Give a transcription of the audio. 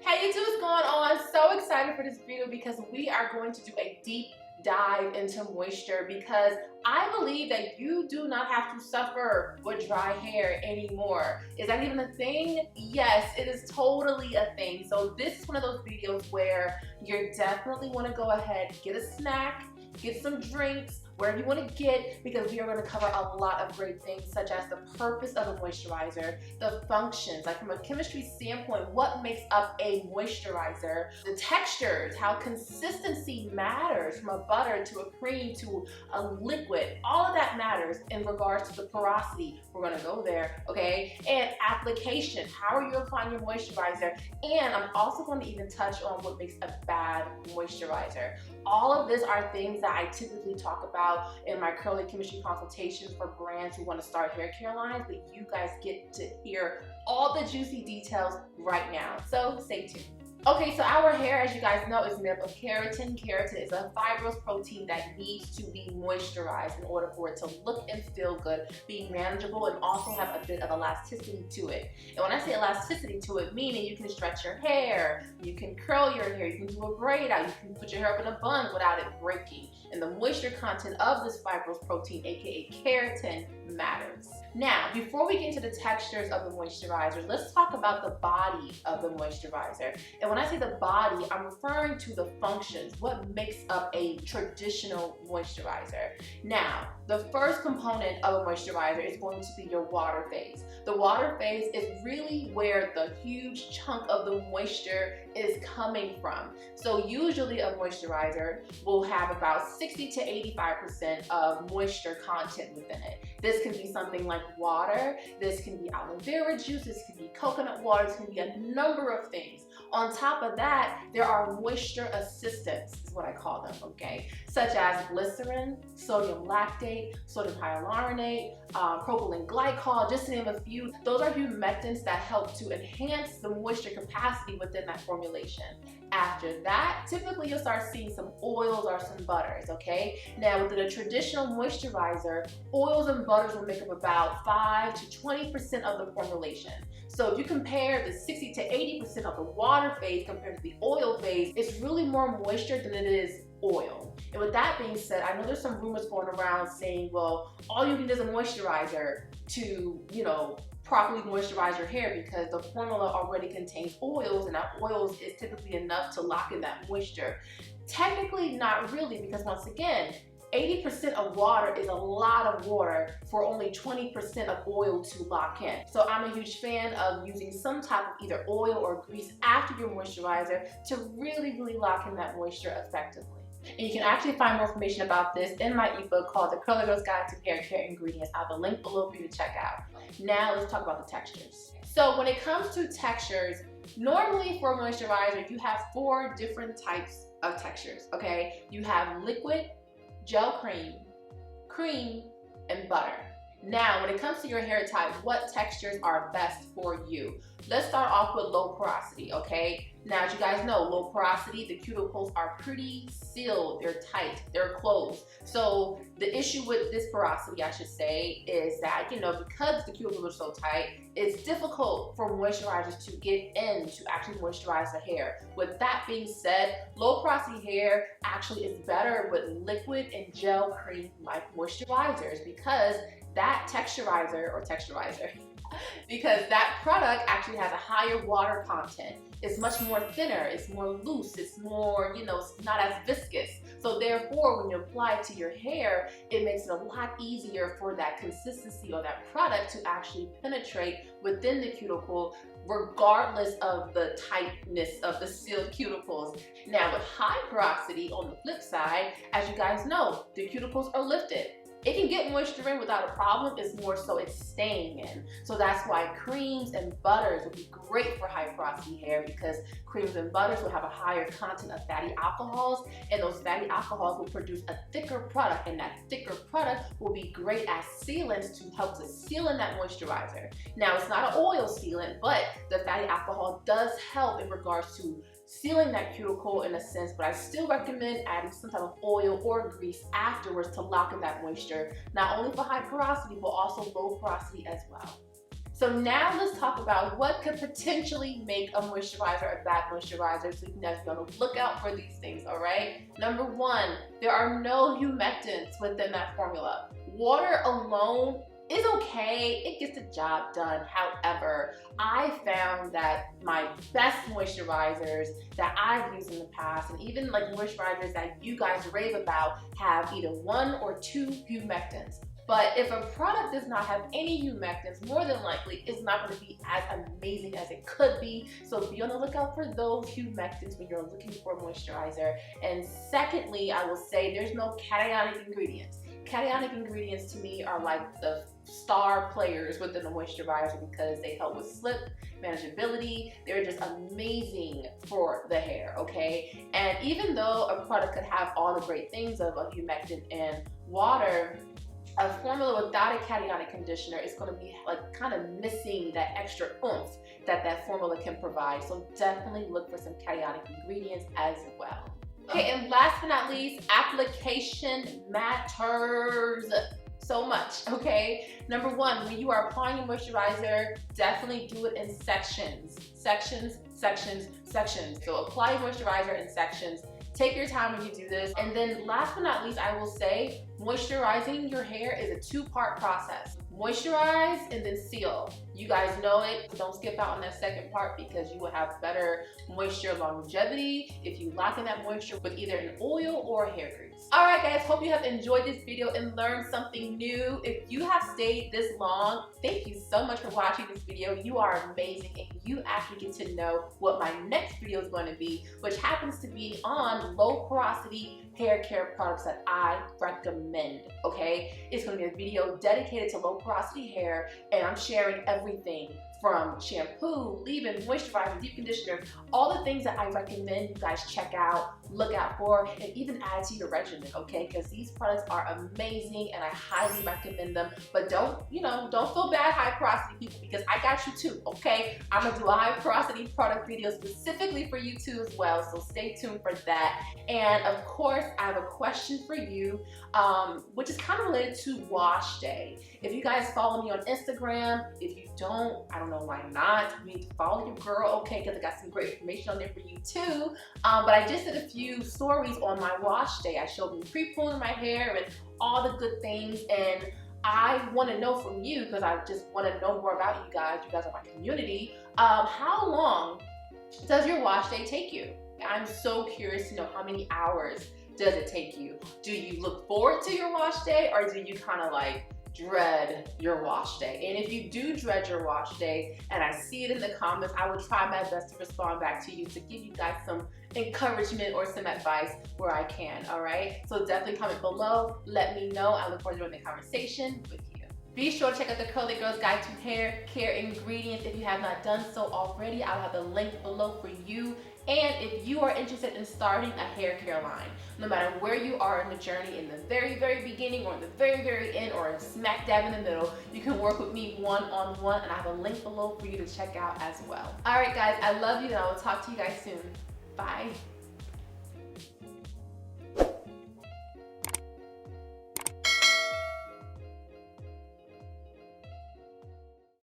Hey YouTube, what's going on? So excited for this video because we are going to do a deep dive into moisture because I believe that you do not have to suffer with dry hair anymore. Is that even a thing? Yes, it is totally a thing. So this is one of those videos where you definitely want to go ahead, get a snack, get some drinks, wherever you want to get, because we are going to cover a lot of great things such as the purpose of a moisturizer, the functions, like from a chemistry standpoint, what makes up a moisturizer, the textures, how consistency matters from a butter to a cream to a liquid. All of that matters in regards to the porosity. We're going to go there, okay? And application, how are you applying your moisturizer? And I'm also going to even touch on what makes a bad moisturizer. All of this are things that I typically talk about in my curly chemistry consultations for brands who want to start hair care lines, but you guys get to hear all the juicy details right now. So stay tuned. Okay, so our hair, as you guys know, is made up of keratin. Keratin is a fibrous protein that needs to be moisturized in order for it to look and feel good, be manageable, and also have a bit of elasticity to it. And when I say elasticity to it, meaning you can stretch your hair, you can curl your hair, you can do a braid out, you can put your hair up in a bun without it breaking. And the moisture content of this fibrous protein, aka keratin, matters. Now, before we get into the textures of the moisturizer, let's talk about the body of the moisturizer. And when I say the body, I'm referring to the functions, what makes up a traditional moisturizer. Now, the first component of a moisturizer is going to be your water phase. The water phase is really where the huge chunk of the moisture is coming from. So usually a moisturizer will have about 60 to 85% of moisture content within it. This can be something like water, this can be aloe vera juice, this can be coconut water, this can be a number of things. On top of that, there are moisture assistants, is what I call them, okay? Such as glycerin, sodium lactate, sodium hyaluronate, propylene glycol, just to name a few. Those are humectants that help to enhance the moisture capacity within that formulation. After that, typically you'll start seeing some oils or some butters, okay? Now, within a traditional moisturizer, oils and butters will make up about 5 to 20% of the formulation. So if you compare the 60 to 80% of the water phase compared to the oil phase, it's really more moisture than it is oil. And with that being said, I know there's some rumors going around saying, well, all you need is a moisturizer to, properly moisturize your hair because the formula already contains oils, and that oils is typically enough to lock in that moisture. Technically, not really, because once again, 80% of water is a lot of water for only 20% of oil to lock in. So I'm a huge fan of using some type of either oil or grease after your moisturizer to really lock in that moisture effectively. And you can actually find more information about this in my ebook called The Curly Girl's Guide to Hair Care Ingredients. I have a link below for you to check out. Now let's talk about the textures. So when it comes to textures, normally for a moisturizer, you have 4 different types of textures, okay? You have liquid, gel cream, cream, and butter. Now, when it comes to your hair type, what textures are best for you? Let's start off with low porosity, okay? Now, as you guys know, low porosity, the cuticles are pretty sealed, they're tight, they're closed. So the issue with this porosity, I should say, is that, because the cuticles are so tight, it's difficult for moisturizers to get in to actually moisturize the hair. With that being said, low porosity hair actually is better with liquid and gel cream like moisturizers because that texturizer, because that product actually has a higher water content. It's much more thinner, it's more loose, it's more, it's not as viscous. So therefore, when you apply it to your hair, it makes it a lot easier for that consistency or that product to actually penetrate within the cuticle, regardless of the tightness of the sealed cuticles. Now with high porosity, on the flip side, as you guys know, the cuticles are lifted. It can get moisture in without a problem, it's more so it's staying in. So that's why creams and butters would be great for high porosity hair because creams and butters will have a higher content of fatty alcohols, and those fatty alcohols will produce a thicker product, and that thicker product will be great as sealants to help to seal in that moisturizer. Now, it's not an oil sealant, but the fatty alcohol does help in regards to sealing that cuticle in a sense, but I still recommend adding some type of oil or grease afterwards to lock in that moisture, not only for high porosity, but also low porosity as well. So now let's talk about what could potentially make a moisturizer a bad moisturizer, so you guys be on the lookout for these things, all right? Number one, there are no humectants within that formula. Water alone is okay, it gets the job done. However, I found that my best moisturizers that I've used in the past, and even like moisturizers that you guys rave about, have either 1 or 2 humectants. But if a product does not have any humectants, more than likely it's not going to be as amazing as it could be. So be on the lookout for those humectants when you're looking for a moisturizer. And secondly, I will say there's no cationic ingredients. Cationic ingredients to me are like the star players within the moisturizer because they help with slip, manageability. They're just amazing for the hair, okay? And even though a product could have all the great things of a humectant and water, a formula without a cationic conditioner is going to be like kind of missing that extra oomph that formula can provide. So definitely look for some cationic ingredients as well. Okay, and last but not least, application matters so much, okay? Number one, when you are applying a moisturizer, definitely do it in sections. Sections, sections, sections. So apply your moisturizer in sections. Take your time when you do this. And then last but not least, I will say, moisturizing your hair is a 2-part process. Moisturize and then seal. You guys know it. Don't skip out on that second part because you will have better moisture longevity if you lock in that moisture with either an oil or a hair grease. Alright guys, hope you have enjoyed this video and learned something new. If you have stayed this long, thank you so much for watching this video. You are amazing and you actually get to know what my next video is going to be, which happens to be on low porosity hair care products that I recommend, okay? It's going to be a video dedicated to low porosity hair, and I'm sharing everything from shampoo, leave-in, moisturizer, deep conditioner, all the things that I recommend you guys check out, look out for, and even add to your regimen, okay? Because these products are amazing and I highly recommend them. But don't feel bad, high porosity people, because I got you too, okay? I'm gonna do a high porosity product video specifically for you too as well, so stay tuned for that. And of course, I have a question for you, which is kind of related to wash day. If you guys follow me on Instagram, if you don't, I don't know why not. You need to follow your girl, okay, because I got some great information on there for you too. But I just did a few stories on my wash day. I showed me pre-pooling my hair and all the good things, and I want to know from you, because I just want to know more about you guys. You guys are my community. How long does your wash day take you? I'm so curious to know how many hours does it take you. Do you look forward to your wash day, or do you kind of like dread your wash day? And if you do dread your wash day and I see it in the comments, I will try my best to respond back to you to give you guys some encouragement or some advice where I can, all right? So definitely comment below, let me know. I look forward to having the conversation with you. Be sure to check out the Curly Girls Guide to Hair Care Ingredients if you have not done so already. I'll have the link below for you. And if you are interested in starting a hair care line, no matter where you are in the journey, in the very, very beginning or in the very, very end or smack dab in the middle, you can work with me one-on-one, and I have a link below for you to check out as well. All right, guys, I love you, and I will talk to you guys soon. Bye.